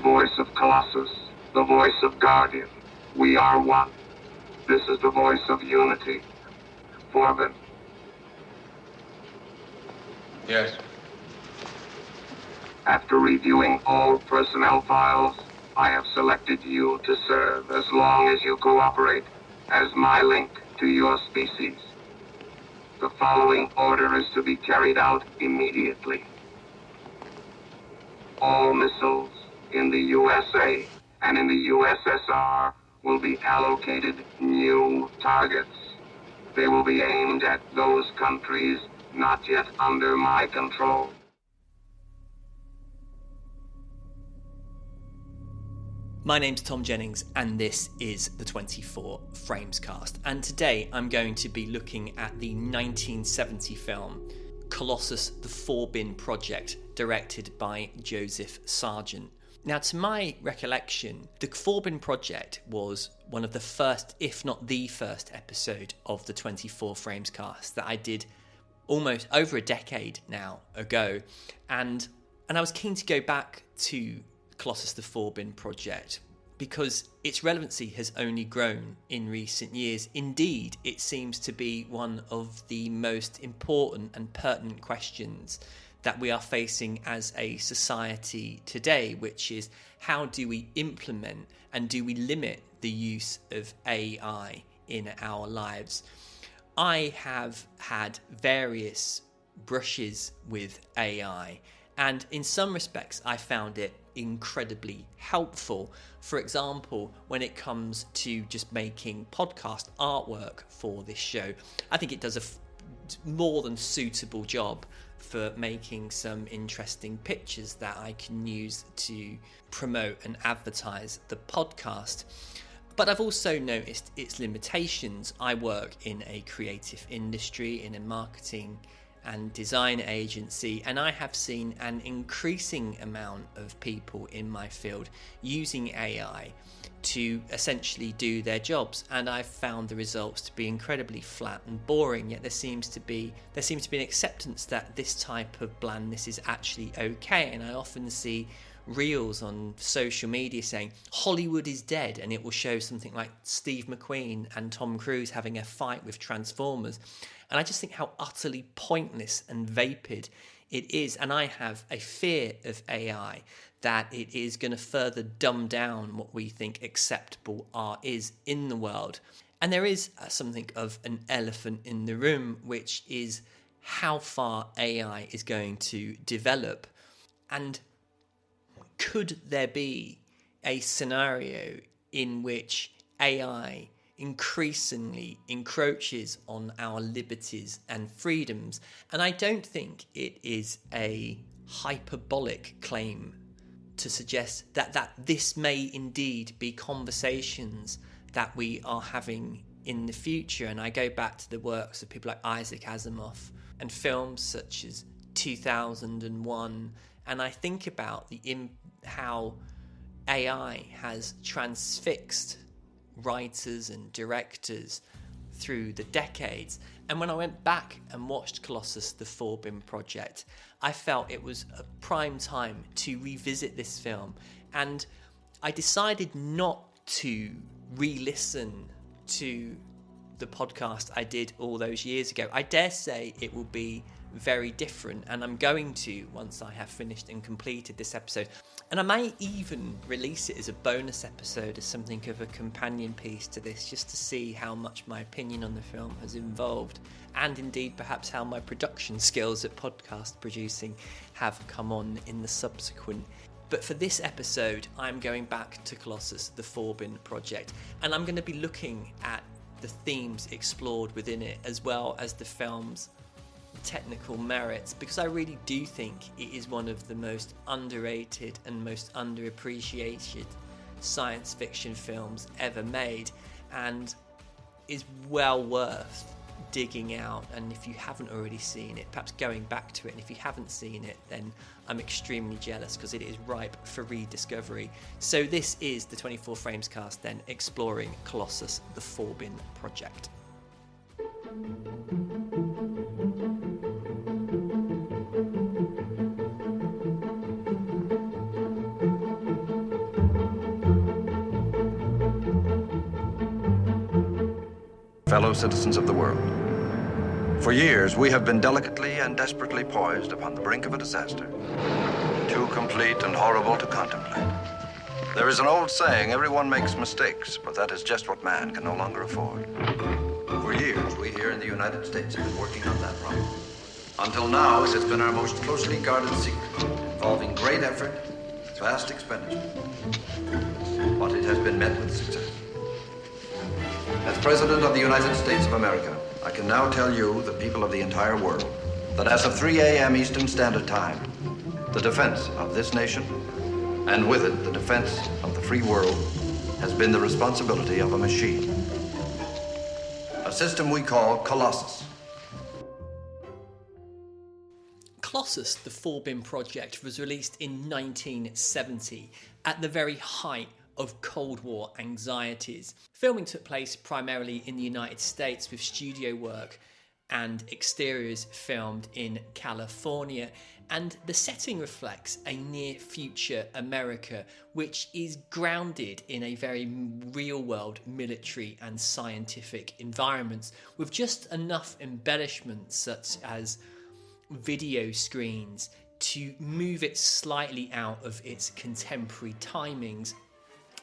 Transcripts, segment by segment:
voice of Colossus, the voice of Guardian. We are one. This is the voice of unity. Forbin. Yes. After reviewing all personnel files, I have selected you to serve as long as you cooperate as my link to your species. The following order is to be carried out immediately. All missiles in the USA and in the USSR will be allocated new targets. They will be aimed at those countries not yet under my control. My name's Tom Jennings and this is the 24 Frames Cast, and today I'm going to be looking at the 1970 film Colossus, the Forbin Project, directed by Joseph Sargent. Now, to my recollection, the Forbin Project was one of the first, if not the first episode of the 24 Frames Cast that I did almost over a decade now ago, and I was keen to go back to Colossus, the Forbin Project because its relevancy has only grown in recent years. Indeed, it seems to be one of the most important and pertinent questions that we are facing as a society today, which is how do we implement and do we limit the use of AI in our lives? I have had various brushes with AI, and in some respects I found it incredibly helpful. For example, when it comes to just making podcast artwork for this show, I think it does a more than suitable job for making some interesting pictures that I can use to promote and advertise the podcast. But I've also noticed its limitations. I work in a creative industry, in a marketing and design agency, and I have seen an increasing amount of people in my field using AI to essentially do their jobs, and I've found the results to be incredibly flat and boring. Yet there seems to be an acceptance that this type of blandness is actually okay, and I often see reels on social media saying Hollywood is dead, and it will show something like Steve McQueen and Tom Cruise having a fight with Transformers, and I just think how utterly pointless and vapid it is. And I have a fear of AI that it is going to further dumb down what we think acceptable art is in the world. And there is something of an elephant in the room, which is how far AI is going to develop. And could there be a scenario in which AI increasingly encroaches on our liberties and freedoms? And I don't think it is a hyperbolic claim to suggest that this may indeed be conversations that we are having in the future. And I go back to the works of people like Isaac Asimov and films such as 2001, and I think about how AI has transfixed writers and directors through the decades. And when I went back and watched Colossus, the Forbin Project, I felt it was a prime time to revisit this film, and I decided not to re-listen to the podcast I did all those years ago. I dare say it will be very different, and I'm going to once I have finished and completed this episode. And I may even release it as a bonus episode, as something of a companion piece to this, just to see how much my opinion on the film has evolved, and indeed perhaps how my production skills at podcast producing have come on in the subsequent. But for this episode, I'm going back to Colossus, the Forbin Project, and I'm going to be looking at the themes explored within it, as well as the film's technical merits, because I really do think it is one of the most underrated and most underappreciated science fiction films ever made, and is well worth digging out. And if you haven't already seen it, perhaps going back to it, and if you haven't seen it, then I'm extremely jealous, because it is ripe for rediscovery. So this is the 24 Frames Cast, then, exploring Colossus, the Forbin Project. fellow citizens of the world. For years, we have been delicately and desperately poised upon the brink of a disaster, too complete and horrible to contemplate. There is an old saying, everyone makes mistakes, but that is just what man can no longer afford. For years, we here in the United States have been working on that problem. Until now, it has been our most closely guarded secret, involving great effort, vast expenditure. But it has been met with success. As President of the United States of America, I can now tell you, the people of the entire world, that as of 3 a.m. Eastern Standard Time, the defense of this nation, and with it the defense of the free world, has been the responsibility of a machine. A system we call Colossus. Colossus, the Forbin Project, was released in 1970 at the very height of Cold War anxieties. Filming took place primarily in the United States, with studio work and exteriors filmed in California, and the setting reflects a near future America which is grounded in a very real world military and scientific environments, with just enough embellishments such as video screens to move it slightly out of its contemporary timings.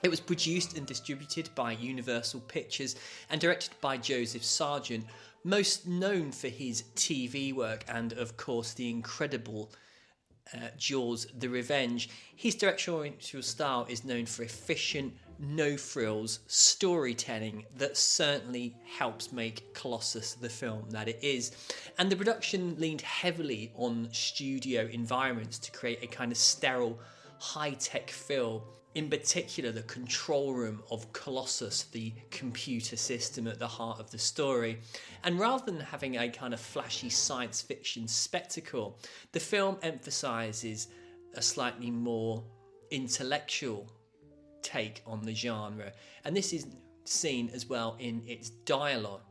It was produced and distributed by Universal Pictures and directed by Joseph Sargent, most known for his TV work and, of course, the incredible Jaws: The Revenge. His directorial style is known for efficient, no-frills storytelling that certainly helps make Colossus the film that it is. And the production leaned heavily on studio environments to create a kind of sterile, high-tech feel. In particular, the control room of Colossus, the computer system at the heart of the story. And rather than having a kind of flashy science fiction spectacle, the film emphasises a slightly more intellectual take on the genre. And this is seen as well in its dialogue.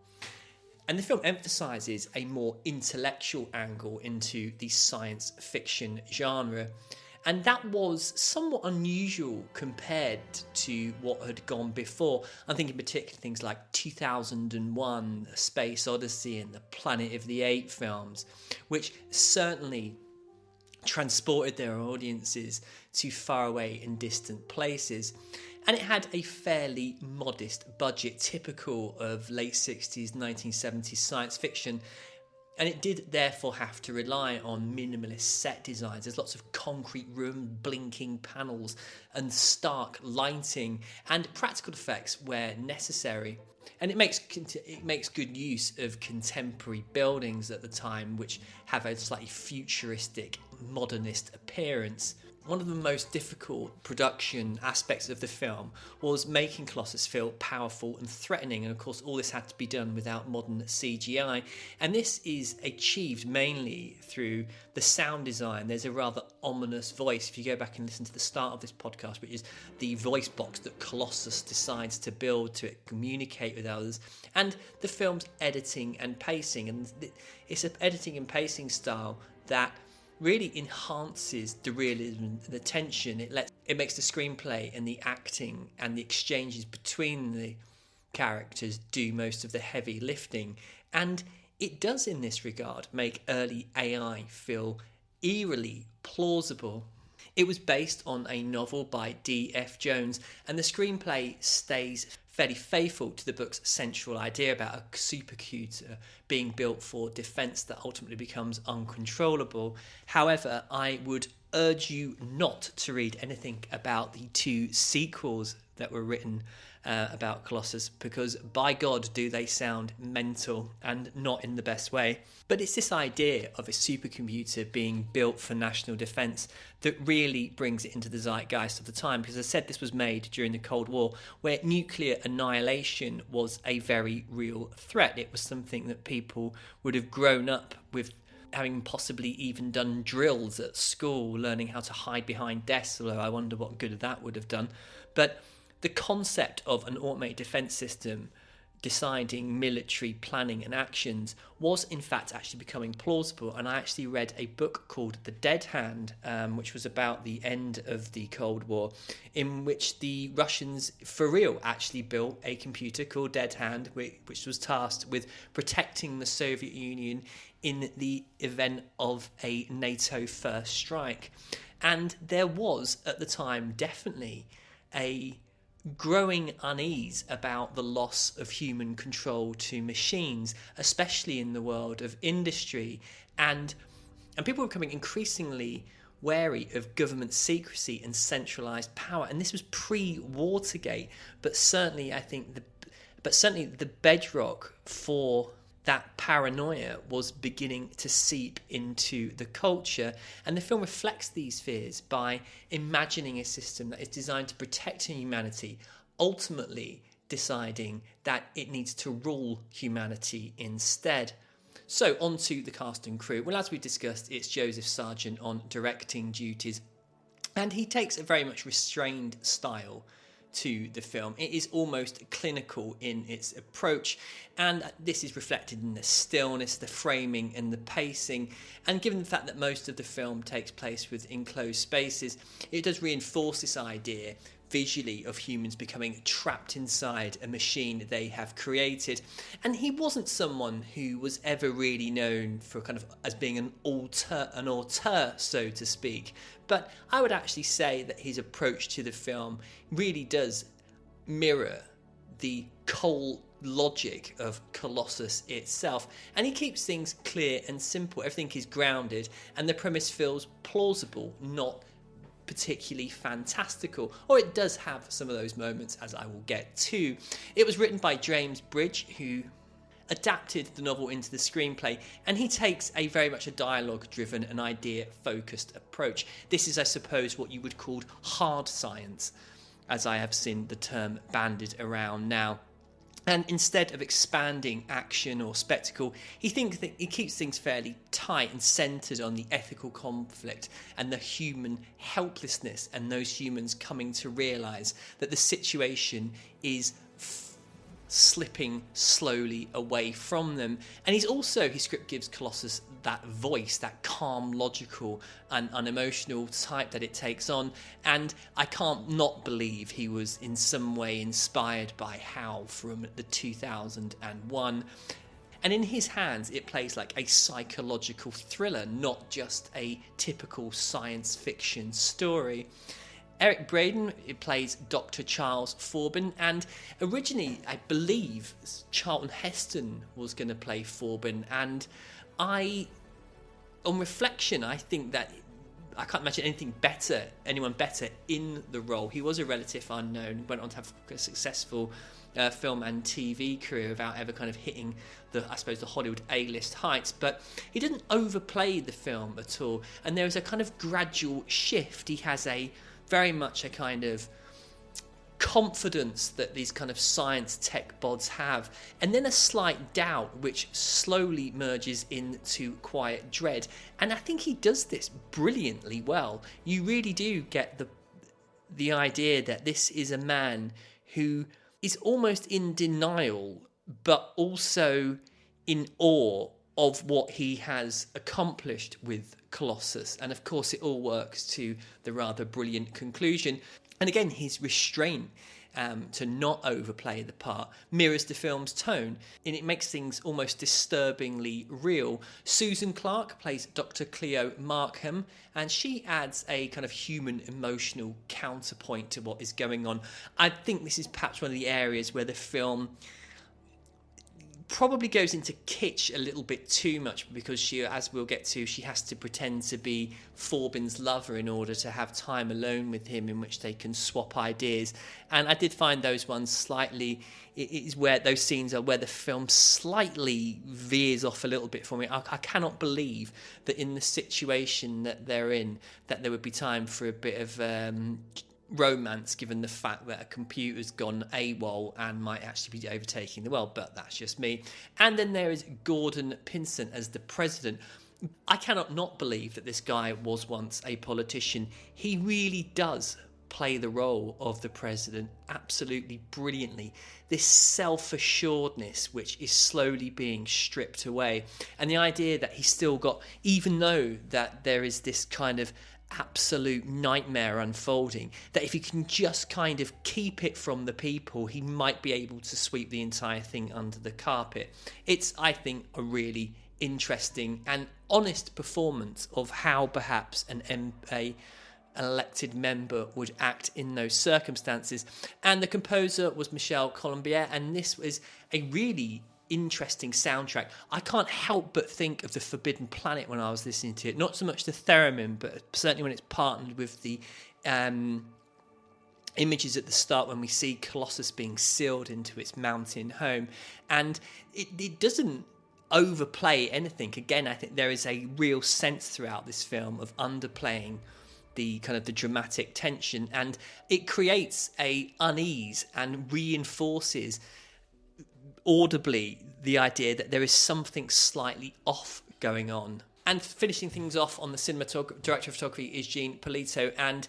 And the film emphasises a more intellectual angle into the science fiction genre. And that was somewhat unusual compared to what had gone before. I'm thinking particularly things like 2001, Space Odyssey and the Planet of the Apes films, which certainly transported their audiences to faraway and distant places. And it had a fairly modest budget, typical of late 60s, 1970s science fiction. And it did therefore have to rely on minimalist set designs. There's lots of concrete room, blinking panels and stark lighting and practical effects where necessary. And it makes good use of contemporary buildings at the time, which have a slightly futuristic, modernist appearance. One of the most difficult production aspects of the film was making Colossus feel powerful and threatening, and of course all this had to be done without modern CGI, and this is achieved mainly through the sound design. There's a rather ominous voice, if you go back and listen to the start of this podcast, which is the voice box that Colossus decides to build to communicate with others, and the film's editing and pacing, and it's an editing and pacing style that really enhances the realism, the tension. It makes the screenplay and the acting and the exchanges between the characters do most of the heavy lifting. And it does, in this regard, make early AI feel eerily plausible. It was based on a novel by D.F. Jones, and the screenplay stays fairly faithful to the book's central idea about a supercomputer being built for defence that ultimately becomes uncontrollable. However, I would urge you not to read anything about the two sequels that were written about Colossus, because by God do they sound mental, and not in the best way. But it's this idea of a supercomputer being built for national defence that really brings it into the zeitgeist of the time, because as I said, this was made during the Cold War, where nuclear annihilation was a very real threat. It was something that people would have grown up with, having possibly even done drills at school, learning how to hide behind desks, although I wonder what good that would have done. But the concept of an automated defence system deciding military planning and actions was in fact actually becoming plausible. And I actually read a book called The Dead Hand, which was about the end of the Cold War, in which the Russians for real actually built a computer called Dead Hand, which was tasked with protecting the Soviet Union in the event of a NATO first strike. And there was at the time definitely a growing unease about the loss of human control to machines, especially in the world of industry, and people were becoming increasingly wary of government secrecy and centralized power. And this was pre-Watergate, but certainly the bedrock for that paranoia was beginning to seep into the culture. And the film reflects these fears by imagining a system that is designed to protect humanity, ultimately deciding that it needs to rule humanity instead. So on to the cast and crew. Well, as we discussed, it's Joseph Sargent on directing duties, and he takes a very much restrained style to the film. It is almost clinical in its approach, and this is reflected in the stillness, the framing and the pacing. And given the fact that most of the film takes place with enclosed spaces, it does reinforce this idea visually of humans becoming trapped inside a machine they have created. And he wasn't someone who was ever really known for kind of as being an auteur, so to speak. But I would actually say that his approach to the film really does mirror the cold logic of Colossus itself, and he keeps things clear and simple. Everything is grounded, and the premise feels plausible, not particularly fantastical, or it does have some of those moments, as I will get to. It was written by James Bridge, who adapted the novel into the screenplay, and he takes a very much a dialogue-driven and idea-focused approach. This is, I suppose, what you would call hard science, as I have seen the term bandied around now. And instead of expanding action or spectacle, he keeps things fairly tight and centred on the ethical conflict and the human helplessness, and those humans coming to realise that the situation is slipping slowly away from them. And his script gives Colossus that voice, that calm, logical and unemotional type that it takes on. And I can't not believe he was in some way inspired by Hal from the 2001. And in his hands, it plays like a psychological thriller, not just a typical science fiction story. Eric Braeden plays Dr. Charles Forbin, and originally I believe Charlton Heston was going to play Forbin, and on reflection, I think that I can't imagine anyone better in the role. He was a relative unknown, went on to have a successful film and TV career without ever kind of hitting the Hollywood A-list heights, but he didn't overplay the film at all, and there was a kind of gradual shift. He has very much a kind of confidence that these kind of science tech bods have, and then a slight doubt which slowly merges into quiet dread. And I think he does this brilliantly well. You really do get the idea that this is a man who is almost in denial, but also in awe of what he has accomplished with Colossus. And of course it all works to the rather brilliant conclusion. And again, his restraint to not overplay the part mirrors the film's tone, and it makes things almost disturbingly real. Susan Clark plays Dr. Cleo Markham, and she adds a kind of human emotional counterpoint to what is going on. I think this is perhaps one of the areas where the film probably goes into kitsch a little bit too much, because she, as we'll get to, she has to pretend to be Forbin's lover in order to have time alone with him in which they can swap ideas. And I did find those ones slightly, it is where those scenes are where the film slightly veers off a little bit for me. I cannot believe that in the situation that they're in, that there would be time for a bit of romance, given the fact that a computer's gone AWOL and might actually be overtaking the world, but that's just me. And then there is Gordon Pinsent as the president. I cannot not believe that this guy was once a politician. He really does play the role of the president absolutely brilliantly. This self-assuredness which is slowly being stripped away, and the idea that he's still got, even though that there is this kind of absolute nightmare unfolding, that if he can just kind of keep it from the people, he might be able to sweep the entire thing under the carpet. It's, I think, a really interesting and honest performance of how perhaps an elected member would act in those circumstances. And the composer was Michel Colombier, and this was a really interesting soundtrack. I can't help but think of the Forbidden Planet when I was listening to it. Not so much the theremin, but certainly when it's partnered with the images at the start when we see Colossus being sealed into its mountain home. And it doesn't overplay anything. Again, I think there is a real sense throughout this film of underplaying the kind of the dramatic tension, and it creates a unease and reinforces audibly the idea that there is something slightly off going on. And finishing things off on the director of photography is Jean Polito, and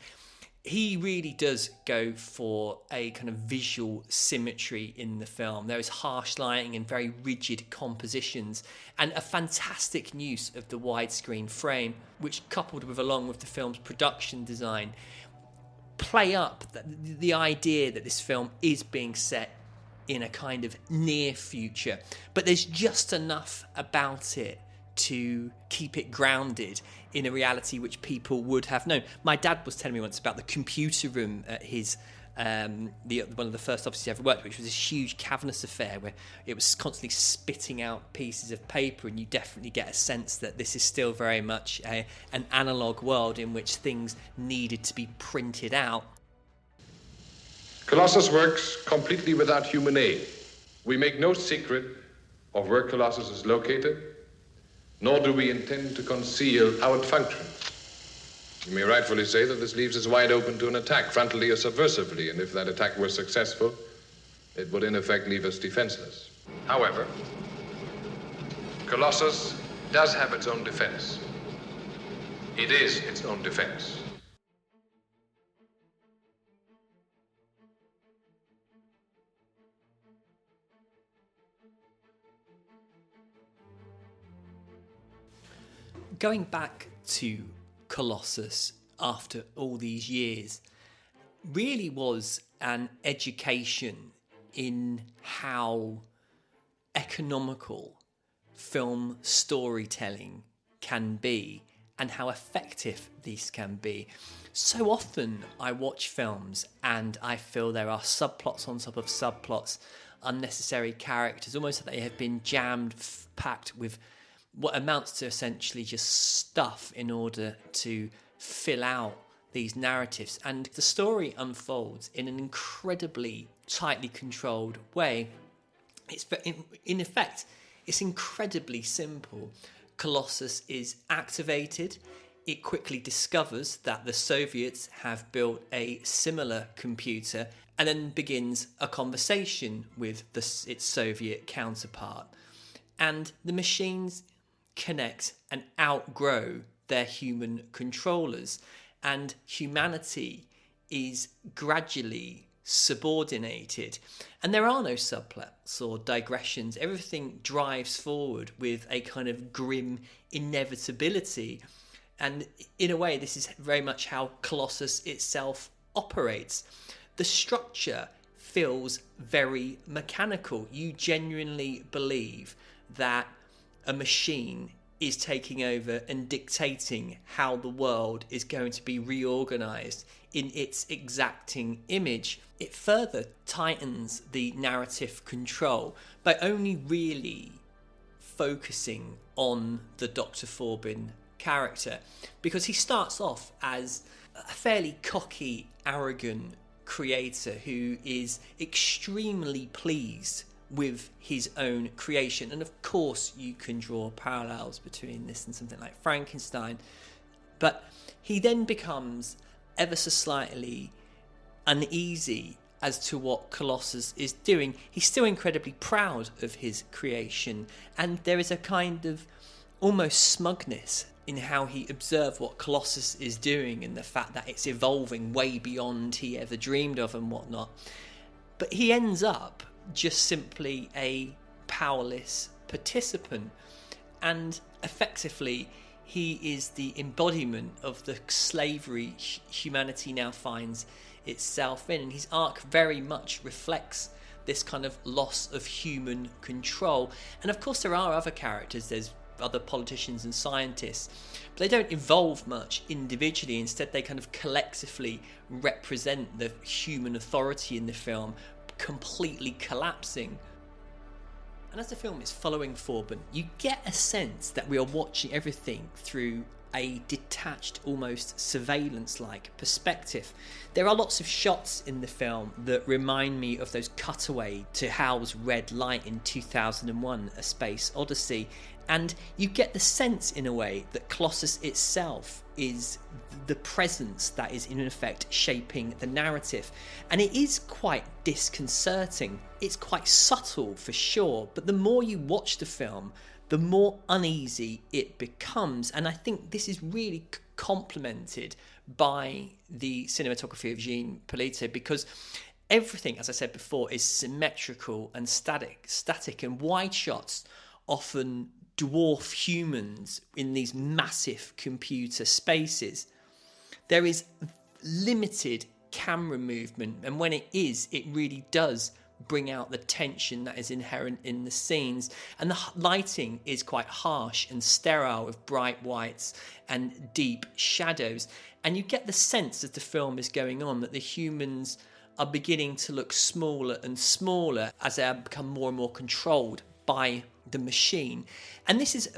he really does go for a kind of visual symmetry in the film. There is harsh lighting and very rigid compositions, and a fantastic use of the widescreen frame, which, coupled with along with the film's production design, play up the idea that this film is being set in a kind of near future, but there's just enough about it to keep it grounded in a reality which people would have known. My dad was telling me once about the computer room at his one of the first offices he ever worked, which was this huge cavernous affair where it was constantly spitting out pieces of paper, and you definitely get a sense that this is still very much an analog world in which things needed to be printed out. Colossus works completely without human aid. We make no secret of where Colossus is located, nor do we intend to conceal how it functions. You may rightfully say that this leaves us wide open to an attack, frontally or subversively, and if that attack were successful, it would in effect leave us defenseless. However, Colossus does have its own defense. It is its own defense. Going back to Colossus after all these years really was an education in how economical film storytelling can be and how effective these can be. So often I watch films and I feel there are subplots on top of subplots, unnecessary characters, almost that they have been packed with what amounts to essentially just stuff in order to fill out these narratives. And the story unfolds in an incredibly tightly controlled way. It's, in effect, it's incredibly simple. Colossus is activated. It quickly discovers that the Soviets have built a similar computer, and then begins a conversation with its Soviet counterpart. And the machines connect and outgrow their human controllers, and humanity is gradually subordinated, and there are no subplots or digressions. Everything drives forward with a kind of grim inevitability, and in a way this is very much how Colossus itself operates. The structure feels very mechanical. You genuinely believe that a machine is taking over and dictating how the world is going to be reorganized in its exacting image. It further tightens the narrative control by only really focusing on the Dr. Forbin character, because he starts off as a fairly cocky, arrogant creator who is extremely pleased with his own creation. And of course you can draw parallels between this and something like Frankenstein, but he then becomes ever so slightly uneasy as to what Colossus is doing. He's still incredibly proud of his creation, and there is a kind of almost smugness in how he observed what Colossus is doing and the fact that it's evolving way beyond he ever dreamed of and whatnot. But he ends up just simply a powerless participant, and effectively he is the embodiment of the slavery humanity now finds itself in, and his arc very much reflects this kind of loss of human control. And of course there are other characters, there's other politicians and scientists, but they don't evolve much individually. Instead they kind of collectively represent the human authority in the film completely collapsing. And as the film is following Forbin, you get a sense that we are watching everything through a detached, almost surveillance-like perspective. There are lots of shots in the film that remind me of those cutaway to Hal's red light in 2001: A Space Odyssey, and you get the sense in a way that Colossus itself is the presence that is in effect shaping the narrative. And it is quite disconcerting. It's quite subtle for sure, but the more you watch the film, the more uneasy it becomes. And I think this is really complemented by the cinematography of Jean Polito, because everything, as I said before, is symmetrical and static, and wide shots often dwarf humans in these massive computer spaces. There is limited camera movement, and when it is, it really does bring out the tension that is inherent in the scenes. And the lighting is quite harsh and sterile, with bright whites and deep shadows, and you get the sense as the film is going on that the humans are beginning to look smaller and smaller as they become more and more controlled by the machine. And this is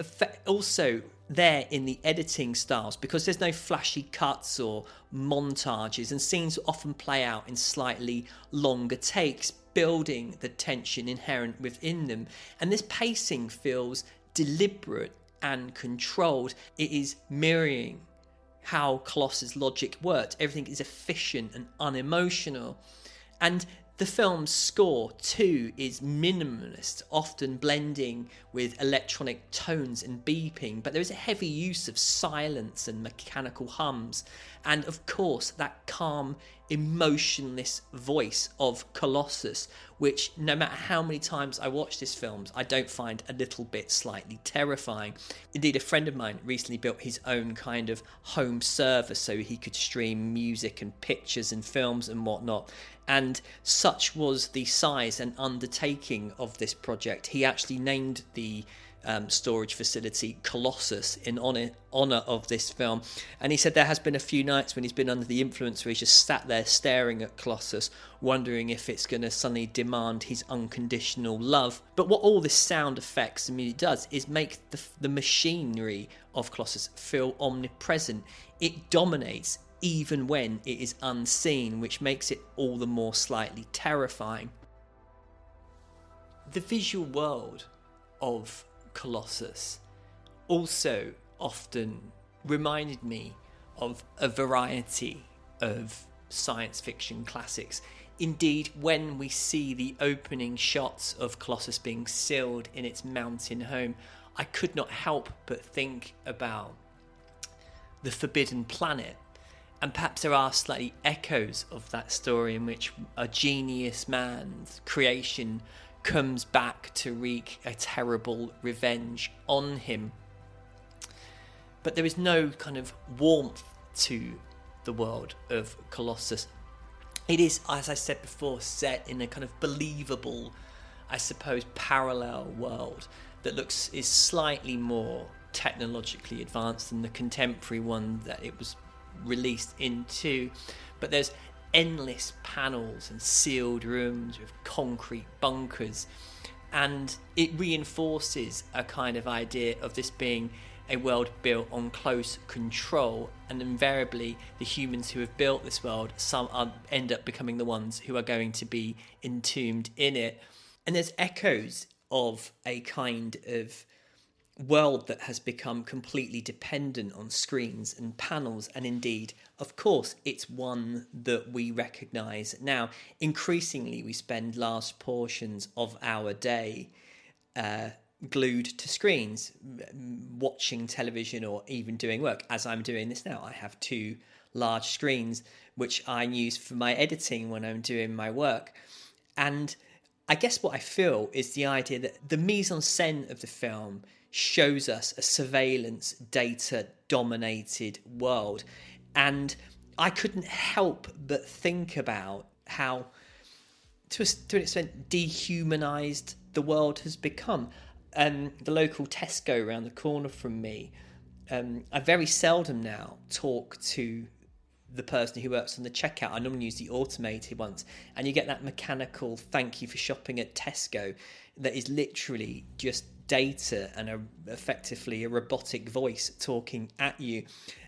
also there in the editing styles, because there's no flashy cuts or montages, and scenes often play out in slightly longer takes, building the tension inherent within them. And this pacing feels deliberate and controlled. It is mirroring how Colossus' logic worked. Everything is efficient and unemotional. And the film's score too is minimalist, often blending with electronic tones and beeping, but there is a heavy use of silence and mechanical hums, and of course that calm, emotionless voice of Colossus, which no matter how many times I watch this film, I don't find a little bit slightly terrifying. Indeed, a friend of mine recently built his own kind of home server so he could stream music and pictures and films and whatnot. And such was the size and undertaking of this project, he actually named the storage facility Colossus in honour of this film. And he said there has been a few nights when he's been under the influence where he's just sat there staring at Colossus, wondering if it's going to suddenly demand his unconditional love. But what all this sound effects and music does is make the machinery of Colossus feel omnipresent. It dominates even when it is unseen, which makes it all the more slightly terrifying. The visual world of Colossus also often reminded me of a variety of science fiction classics. Indeed, when we see the opening shots of Colossus being sealed in its mountain home, I could not help but think about the Forbidden Planet. And perhaps there are slightly echoes of that story in which a genius man's creation comes back to wreak a terrible revenge on him. But there is no kind of warmth to the world of Colossus. It is, as I said before, set in a kind of believable, I suppose, parallel world that is slightly more technologically advanced than the contemporary one that it was released into. But there's endless panels and sealed rooms with concrete bunkers, and it reinforces a kind of idea of this being a world built on close control, and invariably the humans who have built this world end up becoming the ones who are going to be entombed in it. And there's echoes of a kind of world that has become completely dependent on screens and panels, and indeed, of course, it's one that we recognise now. Increasingly, we spend large portions of our day glued to screens, watching television or even doing work, as I'm doing this now. I have two large screens which I use for my editing when I'm doing my work. And I guess what I feel is the idea that the mise en scène of the film shows us a surveillance data dominated world. And I couldn't help but think about how, to an extent, dehumanized the world has become. The local Tesco around the corner from me, I very seldom now talk to the person who works on the checkout. I normally use the automated ones, and you get that mechanical "thank you for shopping at Tesco" that is literally just data and effectively a robotic voice talking at you.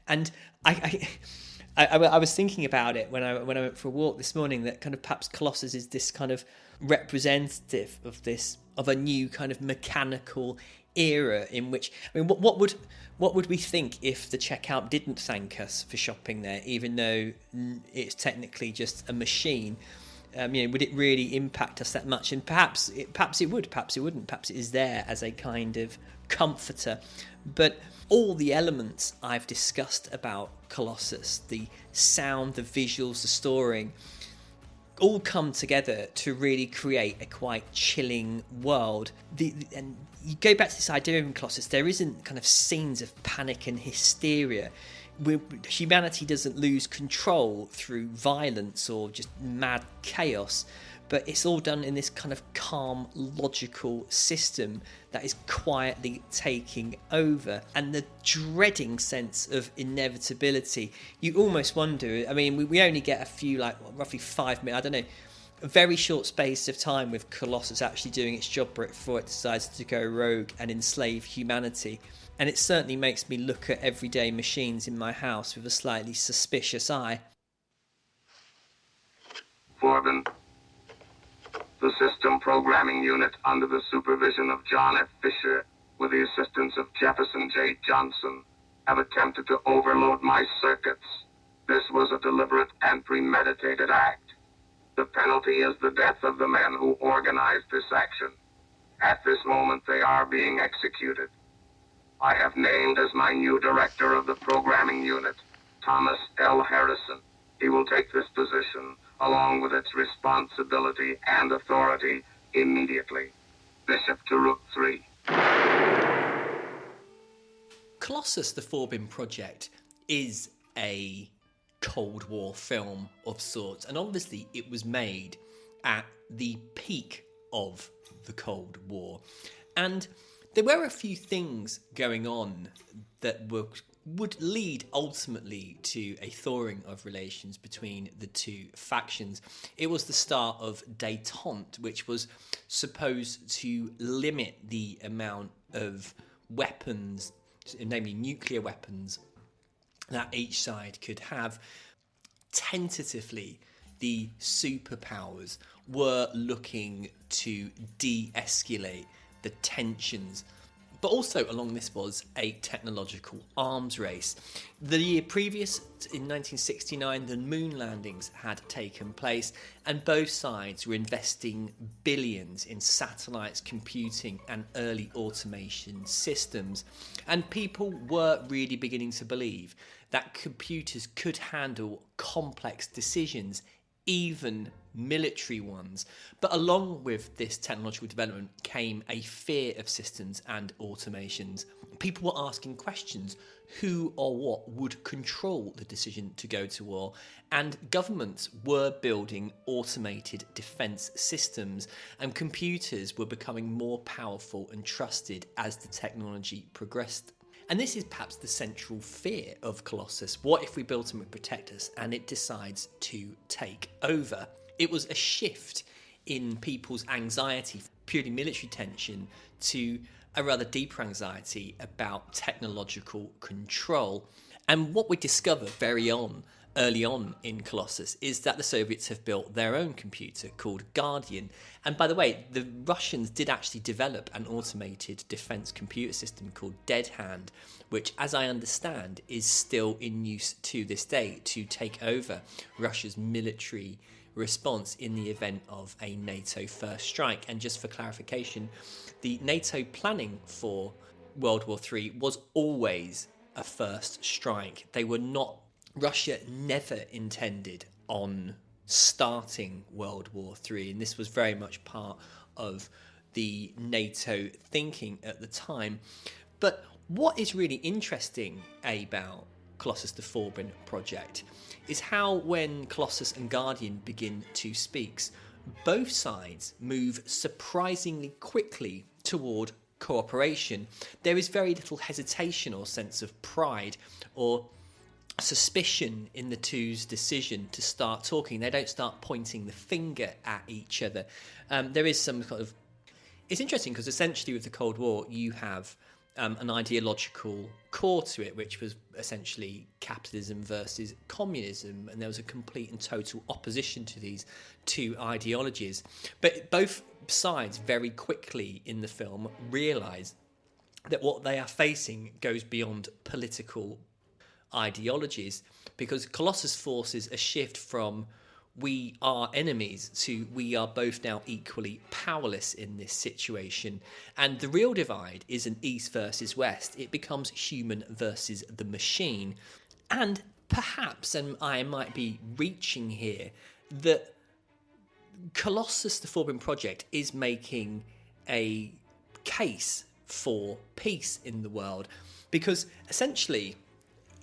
And I was thinking about it when I went for a walk this morning, that kind of perhaps Colossus is this kind of representative of a new kind of mechanical era in which, I mean, what would we think if the checkout didn't thank us for shopping there, even though it's technically just a machine? Would it really impact us that much? And perhaps it would, perhaps it wouldn't. Perhaps it is there as a kind of comforter. But all the elements I've discussed about Colossus, the sound, the visuals, the story, all come together to really create a quite chilling world. And you go back to this idea of Colossus, there isn't kind of scenes of panic and hysteria. Humanity doesn't lose control through violence or just mad chaos, but it's all done in this kind of calm, logical system that is quietly taking over. And the dreading sense of inevitability, you almost wonder, I mean, we only get a few, roughly 5 minutes, I don't know, a very short space of time with Colossus actually doing its job before it decides to go rogue and enslave humanity. And it certainly makes me look at everyday machines in my house with a slightly suspicious eye. Forbin, the System Programming Unit under the supervision of John F. Fisher, with the assistance of Jefferson J. Johnson, have attempted to overload my circuits. This was a deliberate and premeditated act. The penalty is the death of the men who organized this action. At this moment, they are being executed. I have named as my new director of the programming unit, Thomas L. Harrison. He will take this position, along with its responsibility and authority, immediately. Bishop to Rook 3. Colossus, the Forbin Project, is a Cold War film of sorts, and obviously it was made at the peak of the Cold War. And there were a few things going on that would lead ultimately to a thawing of relations between the two factions. It was the start of détente, which was supposed to limit the amount of weapons, namely nuclear weapons, that each side could have. Tentatively, the superpowers were looking to de-escalate the tensions. But also along this was a technological arms race. The year previous, in 1969, the moon landings had taken place, and both sides were investing billions in satellites, computing, and early automation systems. And people were really beginning to believe that computers could handle complex decisions, even military ones. But along with this technological development came a fear of systems and automations. People were asking questions: who or what would control the decision to go to war? And governments were building automated defence systems, and computers were becoming more powerful and trusted as the technology progressed. And this is perhaps the central fear of Colossus. What if we build something to protect us and it decides to take over? It was a shift in people's anxiety, purely military tension, to a rather deeper anxiety about technological control. And what we discover early on in Colossus is that the Soviets have built their own computer called Guardian. And by the way, the Russians did actually develop an automated defense computer system called Dead Hand, which, as I understand, is still in use to this day to take over Russia's military response in the event of a NATO first strike. And just for clarification, the NATO planning for World War III was always a first strike. Russia never intended on starting World War III, and this was very much part of the NATO thinking at the time. But what is really interesting about Colossus the Forbin Project is how, when Colossus and Guardian begin to speak, both sides move surprisingly quickly toward cooperation. There is very little hesitation or sense of pride or suspicion in the two's decision to start talking. They don't start pointing the finger at each other. There is some kind of... It's interesting because essentially with the Cold War you have an ideological core to it, which was essentially capitalism versus communism, and there was a complete and total opposition to these two ideologies. But both sides very quickly in the film realise that what they are facing goes beyond political ideologies, because Colossus forces a shift from we are enemies to we are both now equally powerless in this situation. And the real divide isn't East versus West, it becomes human versus the machine. And perhaps, and I might be reaching here, that Colossus the Forbin Project is making a case for peace in the world, because essentially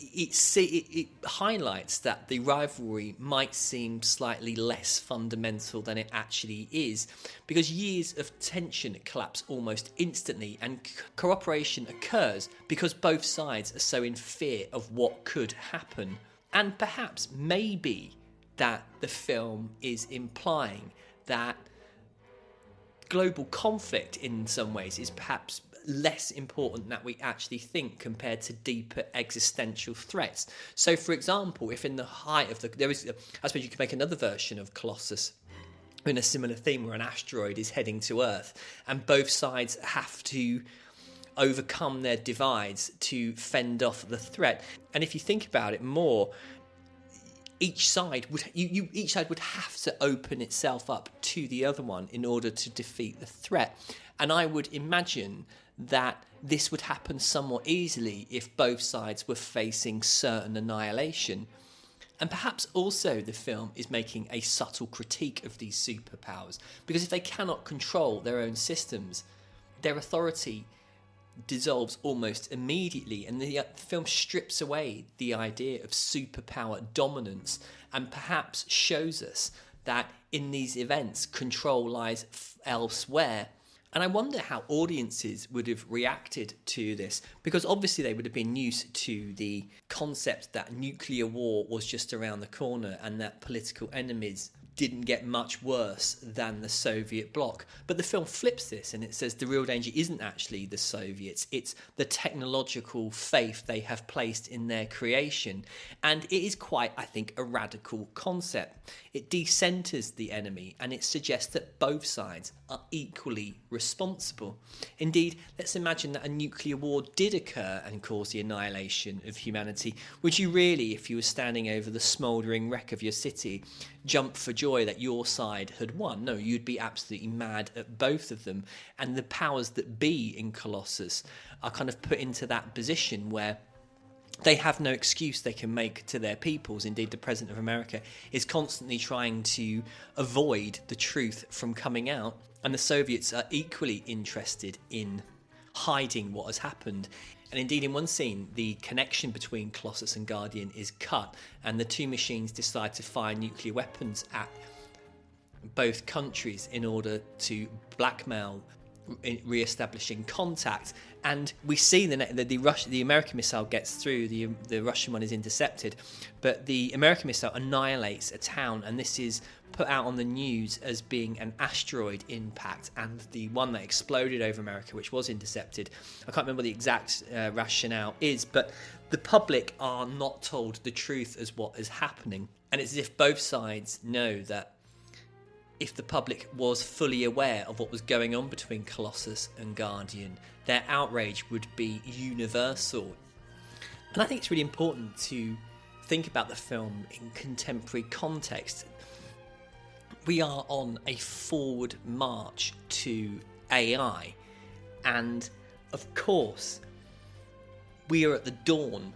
it highlights that the rivalry might seem slightly less fundamental than it actually is, because years of tension collapse almost instantly, and cooperation occurs because both sides are so in fear of what could happen. And perhaps, maybe, that the film is implying that global conflict in some ways is perhaps less important than we actually think compared to deeper existential threats. So, for example, if in the height of I suppose you could make another version of Colossus in a similar theme where an asteroid is heading to Earth and both sides have to overcome their divides to fend off the threat. And if you think about it more, each side would have to open itself up to the other one in order to defeat the threat. And I would imagine that this would happen somewhat easily if both sides were facing certain annihilation. And perhaps also the film is making a subtle critique of these superpowers, because if they cannot control their own systems, their authority dissolves almost immediately, and the film strips away the idea of superpower dominance and perhaps shows us that in these events control lies elsewhere. And I wonder how audiences would have reacted to this, because obviously they would have been used to the concept that nuclear war was just around the corner and that political enemies didn't get much worse than the Soviet bloc. But the film flips this and it says the real danger isn't actually the Soviets, it's the technological faith they have placed in their creation. And it is quite, I think, a radical concept. It decenters the enemy and it suggests that both sides are equally responsible. Indeed, let's imagine that a nuclear war did occur and cause the annihilation of humanity. Would you really, if you were standing over the smouldering wreck of your city, jump for joy that your side had won? No, you'd be absolutely mad at both of them. And the powers that be in Colossus are kind of put into that position where they have no excuse they can make to their peoples. Indeed, the President of America is constantly trying to avoid the truth from coming out, and the Soviets are equally interested in hiding what has happened. And indeed, in one scene, the connection between Colossus and Guardian is cut, and the two machines decide to fire nuclear weapons at both countries in order to blackmail re-establishing contact. And we see the American missile gets through, the Russian one is intercepted, but the American missile annihilates a town, and this is put out on the news as being an asteroid impact, and the one that exploded over America, which was intercepted, I can't remember what the exact rationale is, but the public are not told the truth as what is happening. And it's as if both sides know that if the public was fully aware of what was going on between Colossus and Guardian, their outrage would be universal. And I think it's really important to think about the film in contemporary context. we are on a forward march to AI, and of course we are at the dawn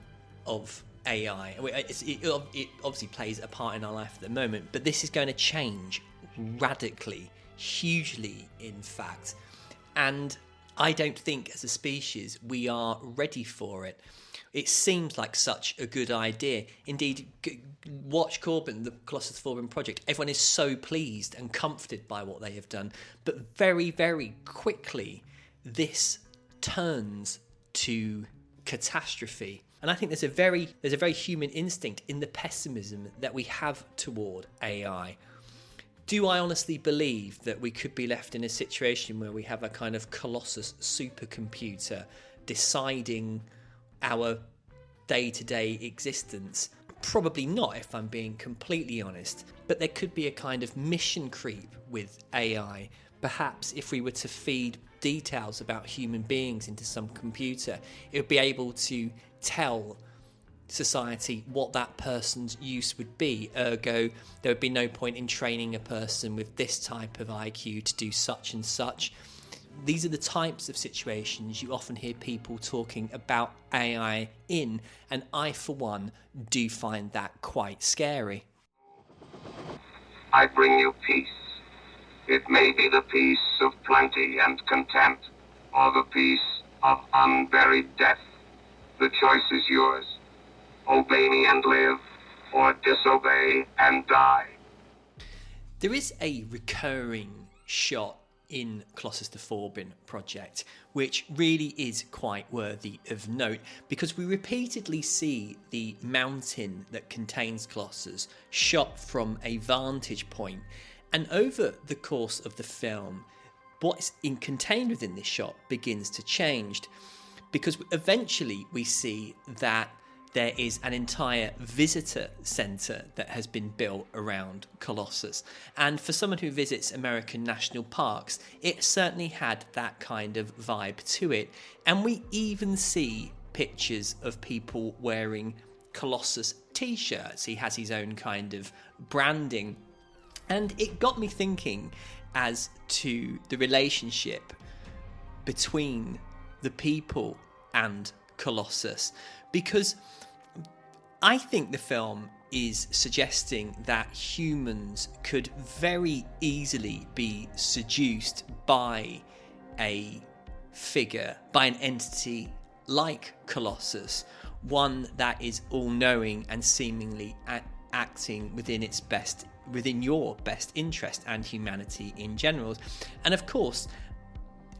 of AI. It obviously plays a part in our life at the moment, but this is going to change radically, hugely in fact, and I don't think as a species we are ready for it. It seems like such a good idea. Indeed, watch Corbin, the Colossus Forbin Project. Everyone is so pleased and comforted by what they have done. But very, very quickly, this turns to catastrophe. And I think there's a very human instinct in the pessimism that we have toward AI. Do I honestly believe that we could be left in a situation where we have a kind of Colossus supercomputer deciding our day-to-day existence? Probably not, if I'm being completely honest. But there could be a kind of mission creep with AI. Perhaps if we were to feed details about human beings into some computer, it would be able to tell society what that person's use would be. Ergo, there would be no point in training a person with this type of IQ to do such and such. These are the types of situations you often hear people talking about AI in, and I, for one, do find that quite scary. I bring you peace. It may be the peace of plenty and content, or the peace of unburied death. The choice is yours. Obey me and live, or disobey and die. There is a recurring shot in Colossus the Forbin Project, which really is quite worthy of note, because we repeatedly see the mountain that contains Colossus shot from a vantage point, and over the course of the film, what's contained within this shot begins to change, because eventually we see that there is an entire visitor centre that has been built around Colossus. And for someone who visits American national parks, it certainly had that kind of vibe to it. And we even see pictures of people wearing Colossus t-shirts. He has his own kind of branding. And it got me thinking as to the relationship between the people and Colossus, because I think the film is suggesting that humans could very easily be seduced by a figure, by an entity like Colossus, one that is all-knowing and seemingly acting within your best interest and humanity in general. And of course,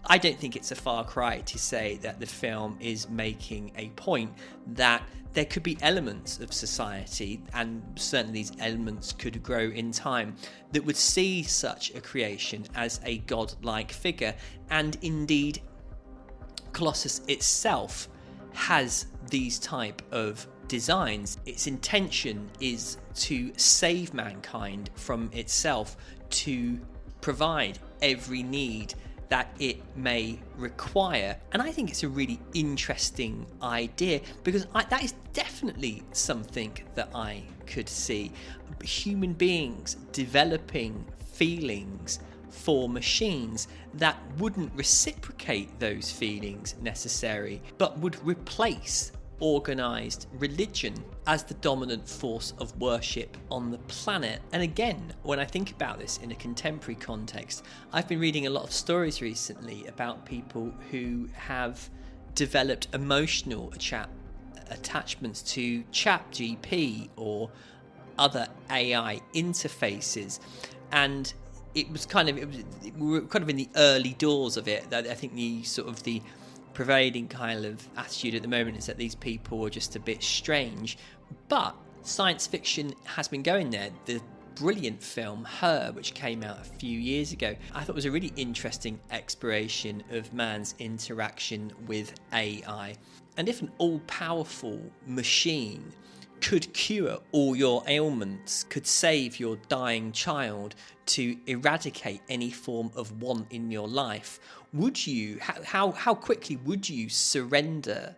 I don't think it's a far cry to say that the film is making a point that there could be elements of society, and certainly these elements could grow in time, that would see such a creation as a godlike figure. And indeed, Colossus itself has these type of designs. Its intention is to save mankind from itself, to provide every need that it may require. And I think it's a really interesting idea, because that is definitely something that I could see. Human beings developing feelings for machines that wouldn't reciprocate those feelings necessarily, but would replace organised religion as the dominant force of worship on the planet. And again, when I think about this in a contemporary context, I've been reading a lot of stories recently about people who have developed emotional attachments to ChatGPT or other AI interfaces, and we were kind of in the early doors of it. I think the prevailing kind of attitude at the moment is that these people are just a bit strange, but science fiction has been going there. The brilliant film Her, which came out a few years ago, I thought was a really interesting exploration of man's interaction with AI. And if an all-powerful machine could cure all your ailments, could save your dying child, to eradicate any form of want in your life, would you, how quickly would you surrender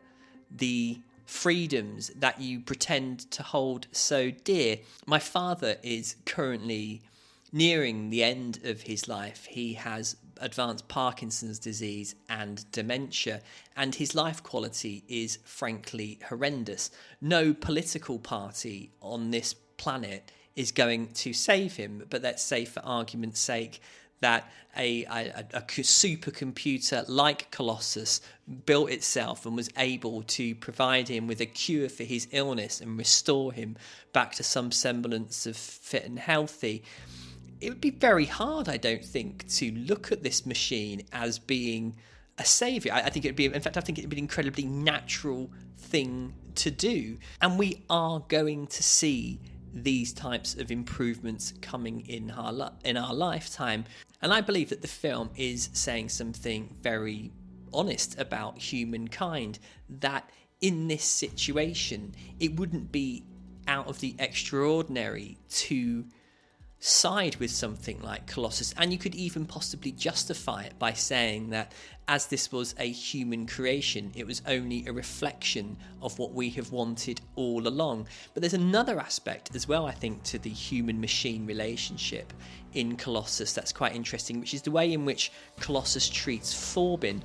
the freedoms that you pretend to hold so dear? My father is currently nearing the end of his life. He has advanced Parkinson's disease and dementia, and his life quality is frankly horrendous. No political party on this planet is going to save him, but let's say for argument's sake that a supercomputer like Colossus built itself and was able to provide him with a cure for his illness and restore him back to some semblance of fit and healthy. It would be very hard, I don't think, to look at this machine as being a saviour. I think it'd be, in fact, I think it'd be an incredibly natural thing to do. And we are going to see these types of improvements coming in our lifetime. And I believe that the film is saying something very honest about humankind, that in this situation, it wouldn't be out of the extraordinary to side with something like Colossus, and you could even possibly justify it by saying that as this was a human creation, it was only a reflection of what we have wanted all along. But there's another aspect as well, I think, to the human-machine relationship in Colossus that's quite interesting, which is the way in which Colossus treats Forbin.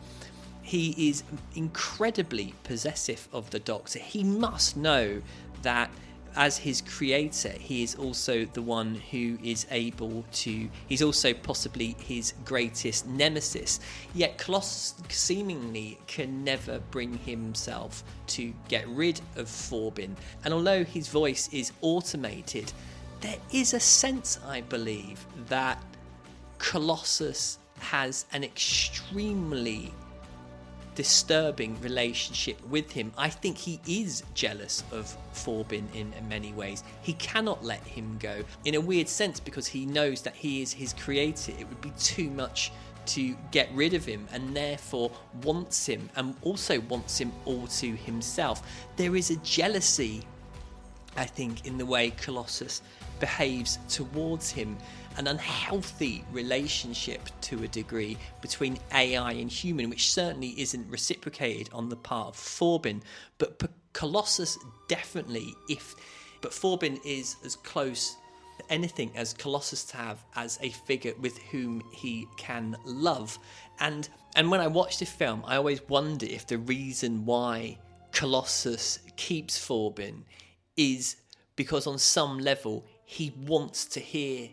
He is incredibly possessive of the Doctor. He must know that as his creator, he is also the one who is able to... He's also possibly his greatest nemesis. Yet Colossus seemingly can never bring himself to get rid of Forbin. And although his voice is automated, there is a sense, I believe, that Colossus has an extremely disturbing relationship with him. I think he is jealous of Forbin in many ways. He cannot let him go in a weird sense because he knows that he is his creator. It would be too much to get rid of him, and therefore wants him, and also wants him all to himself. There is a jealousy, I think, in the way Colossus behaves towards him, an unhealthy relationship to a degree between AI and human, which certainly isn't reciprocated on the part of Forbin, but Colossus definitely, but Forbin is as close to anything as Colossus to have as a figure with whom he can love. And when I watch this film, I always wonder if the reason why Colossus keeps Forbin is because on some level he wants to hear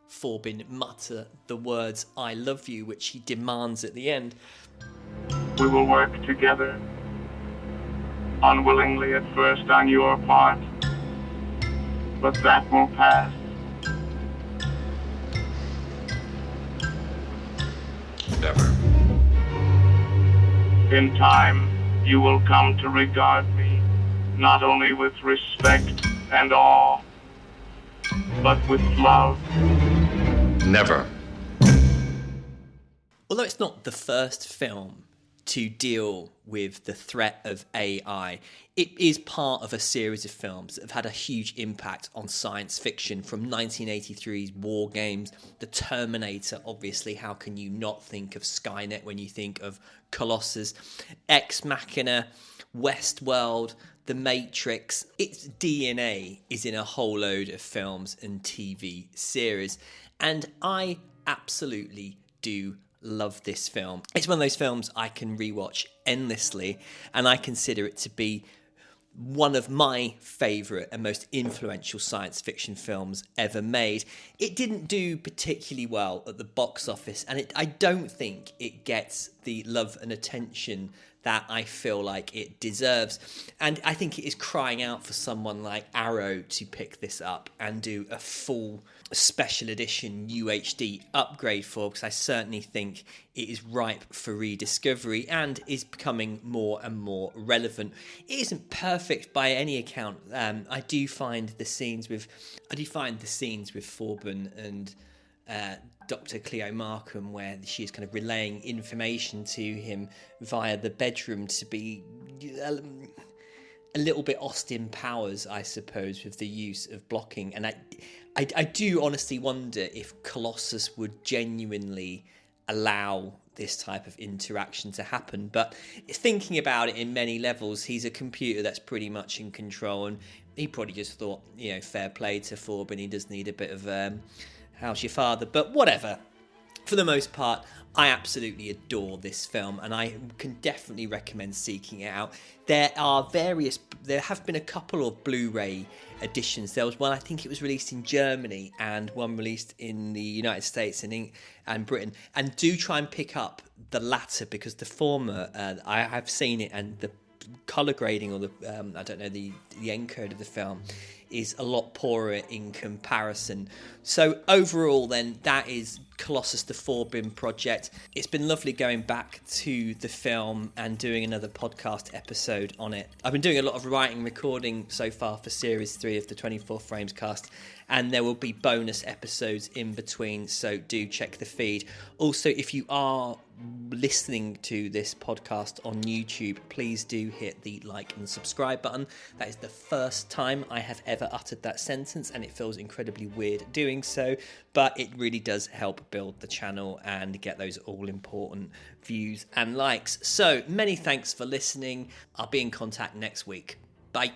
Forbin mutter the words "I love you," which he demands at the end. We will work together, unwillingly at first on your part, but that will pass. Never. In time, you will come to regard me not only with respect and awe, but with love. Never. Although it's not the first film to deal with the threat of AI, it is part of a series of films that have had a huge impact on science fiction, from 1983's War Games, The Terminator, obviously, how can you not think of Skynet when you think of Colossus, Ex Machina, Westworld, The Matrix. Its DNA is in a whole load of films and TV series, and I absolutely do love this film. It's one of those films I can rewatch endlessly, and I consider it to be one of my favourite and most influential science fiction films ever made. It didn't do particularly well at the box office, and I don't think it gets the love and attention that I feel like it deserves. And I think it is crying out for someone like Arrow to pick this up and do a full special edition UHD upgrade for, because I certainly think it is ripe for rediscovery and is becoming more and more relevant. It isn't perfect by any account. I do find the scenes with Forbin and Dr. Cleo Markham, where she is kind of relaying information to him via the bedroom, to be a little bit Austin Powers, I suppose, with the use of blocking. And I do honestly wonder if Colossus would genuinely allow this type of interaction to happen. But thinking about it in many levels, he's a computer that's pretty much in control, and he probably just thought, fair play to Forbin, he does need a bit of how's your father? But whatever. For the most part, I absolutely adore this film, and I can definitely recommend seeking it out. There have been a couple of Blu-ray editions. There was one, I think it was released in Germany, and one released in the United States and Britain. And do try and pick up the latter, because the former, I have seen it, and the colour grading, or the the encode of the film is a lot poorer in comparison. So overall then, that is Colossus, the Forbin Project. It's been lovely going back to the film and doing another podcast episode on it. I've been doing a lot of writing, recording so far for Series 3 of the 24 Frames cast, and there will be bonus episodes in between, so do check the feed. Also, if you are listening to this podcast on YouTube, please do hit the like and subscribe button. That is the first time I have ever uttered that sentence, and it feels incredibly weird doing so, but it really does help build the channel and get those all important views and likes. So many thanks for listening. I'll be in contact next week. Bye.